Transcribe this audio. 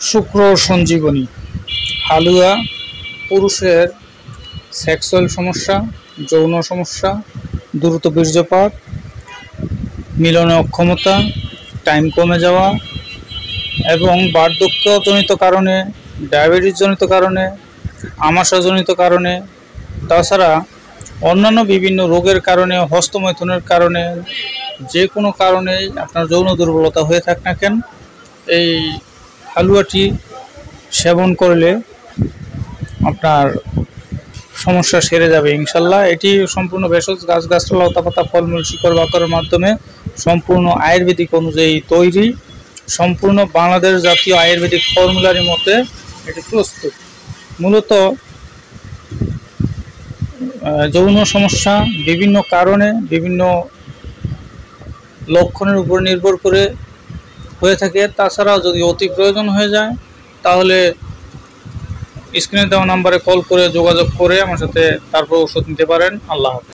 শুক্র সঞ্জীবনী হালুয়া পুরুষের সেক্সুয়াল সমস্যা, যৌন সমস্যা, দ্রুত বীর্যপাত, মিলনে অক্ষমতা, টাইম কমে যাওয়া এবং বার্ধক্যজনিত কারণে, ডায়াবেটিসজনিত কারণে, আমাশাজনিত কারণে, তাছাড়া অন্যান্য বিভিন্ন রোগের কারণে, হস্তমৈথুনের কারণে, যে কোনো কারণেই আপনার যৌন দুর্বলতা হয়ে থাক না কেন, এই হালুয়াটি সেবন করলে আপনার সমস্যা সেরে যাবে ইনশাল্লাহ। এটি সম্পূর্ণ ভেষজ গাছগাছরা, লতাপাতা, ফলমূল, শিকড় বাকড়ের মাধ্যমে সম্পূর্ণ আয়ুর্বেদিক অনুযায়ী তৈরি, সম্পূর্ণ বাংলাদেশ জাতীয় আয়ুর্বেদিক ফর্মুলারি মতে এটি প্রস্তুত। মূলত যৌন সমস্যা বিভিন্ন কারণে, বিভিন্ন লক্ষণের উপর নির্ভর করে হয়ে থাকে। তাছাড়াও যদি অতি প্রয়োজন হয়ে যায় তাহলে স্ক্রিনে দেওয়া নাম্বারে কল করে যোগাযোগ করে আমার সাথে তারপর ওষুধ নিতে পারেন। আল্লাহ হাফেজ।